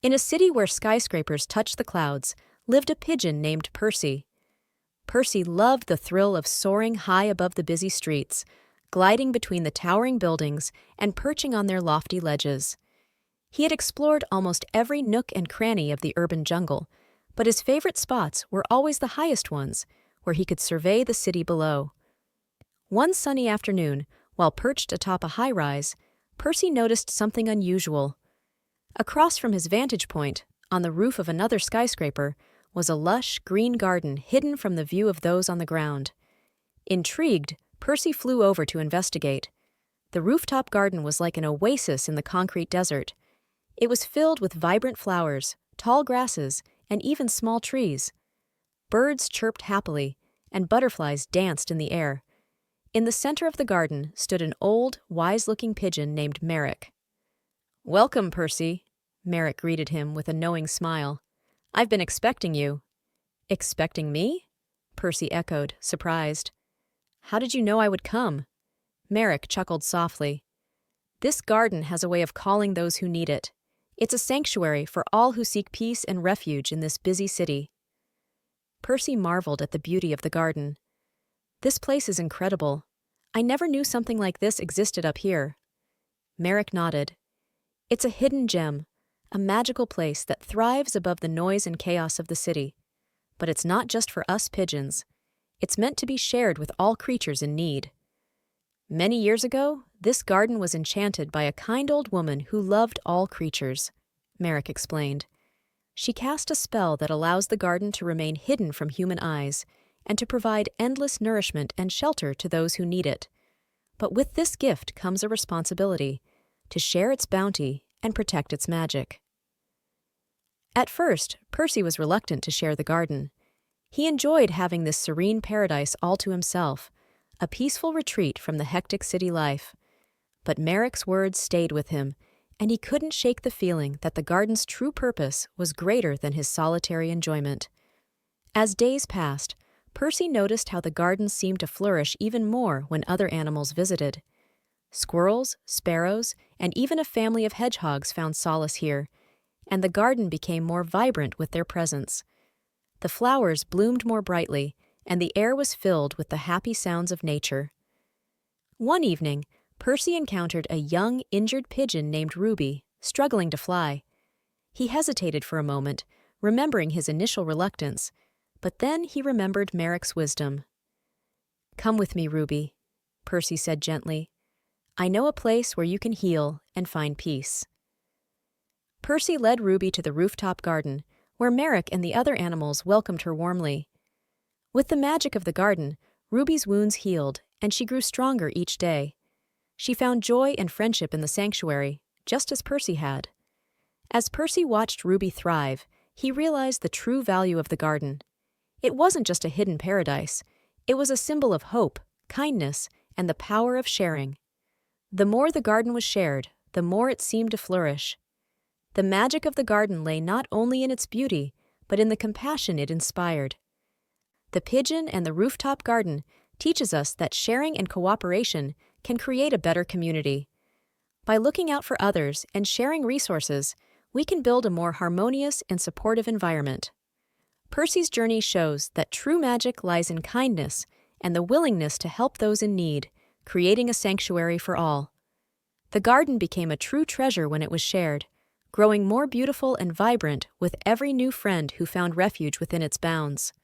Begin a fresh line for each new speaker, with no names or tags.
In a city where skyscrapers touched the clouds, lived a pigeon named Percy. Percy loved the thrill of soaring high above the busy streets, gliding between the towering buildings and perching on their lofty ledges. He had explored almost every nook and cranny of the urban jungle, but his favorite spots were always the highest ones, where he could survey the city below. One sunny afternoon, while perched atop a high-rise, Percy noticed something unusual. Across from his vantage point, on the roof of another skyscraper, was a lush, green garden hidden from the view of those on the ground. Intrigued, Percy flew over to investigate. The rooftop garden was like an oasis in the concrete desert. It was filled with vibrant flowers, tall grasses, and even small trees. Birds chirped happily, and butterflies danced in the air. In the center of the garden stood an old, wise-looking pigeon named Merrick. "Welcome, Percy," Merrick greeted him with a knowing smile. "I've been expecting you." "Expecting me?" Percy echoed, surprised. "How did you know I would come?" Merrick chuckled softly. "This garden has a way of calling those who need it. It's a sanctuary for all who seek peace and refuge in this busy city." Percy marveled at the beauty of the garden. "This place is incredible. I never knew something like this existed up here." Merrick nodded. "It's a hidden gem, a magical place that thrives above the noise and chaos of the city. But it's not just for us pigeons. It's meant to be shared with all creatures in need." "Many years ago, this garden was enchanted by a kind old woman who loved all creatures," Merrick explained. "She cast a spell that allows the garden to remain hidden from human eyes and to provide endless nourishment and shelter to those who need it. But with this gift comes a responsibility to share its bounty and protect its magic." At first, Percy was reluctant to share the garden. He enjoyed having this serene paradise all to himself, a peaceful retreat from the hectic city life. But Merrick's words stayed with him, and he couldn't shake the feeling that the garden's true purpose was greater than his solitary enjoyment. As days passed, Percy noticed how the garden seemed to flourish even more when other animals visited. Squirrels, sparrows, and even a family of hedgehogs found solace here, and the garden became more vibrant with their presence. The flowers bloomed more brightly, and the air was filled with the happy sounds of nature. One evening, Percy encountered a young, injured pigeon named Ruby, struggling to fly. He hesitated for a moment, remembering his initial reluctance, but then he remembered Merrick's wisdom. "Come with me, Ruby," Percy said gently. "I know a place where you can heal and find peace." Percy led Ruby to the rooftop garden, where Merrick and the other animals welcomed her warmly. With the magic of the garden, Ruby's wounds healed, and she grew stronger each day. She found joy and friendship in the sanctuary, just as Percy had. As Percy watched Ruby thrive, he realized the true value of the garden. It wasn't just a hidden paradise. It was a symbol of hope, kindness, and the power of sharing. The more the garden was shared, the more it seemed to flourish. The magic of the garden lay not only in its beauty, but in the compassion it inspired. The pigeon and the rooftop garden teaches us that sharing and cooperation can create a better community. By looking out for others and sharing resources, we can build a more harmonious and supportive environment. Percy's journey shows that true magic lies in kindness and the willingness to help those in need, creating a sanctuary for all. The garden became a true treasure when it was shared, growing more beautiful and vibrant with every new friend who found refuge within its bounds.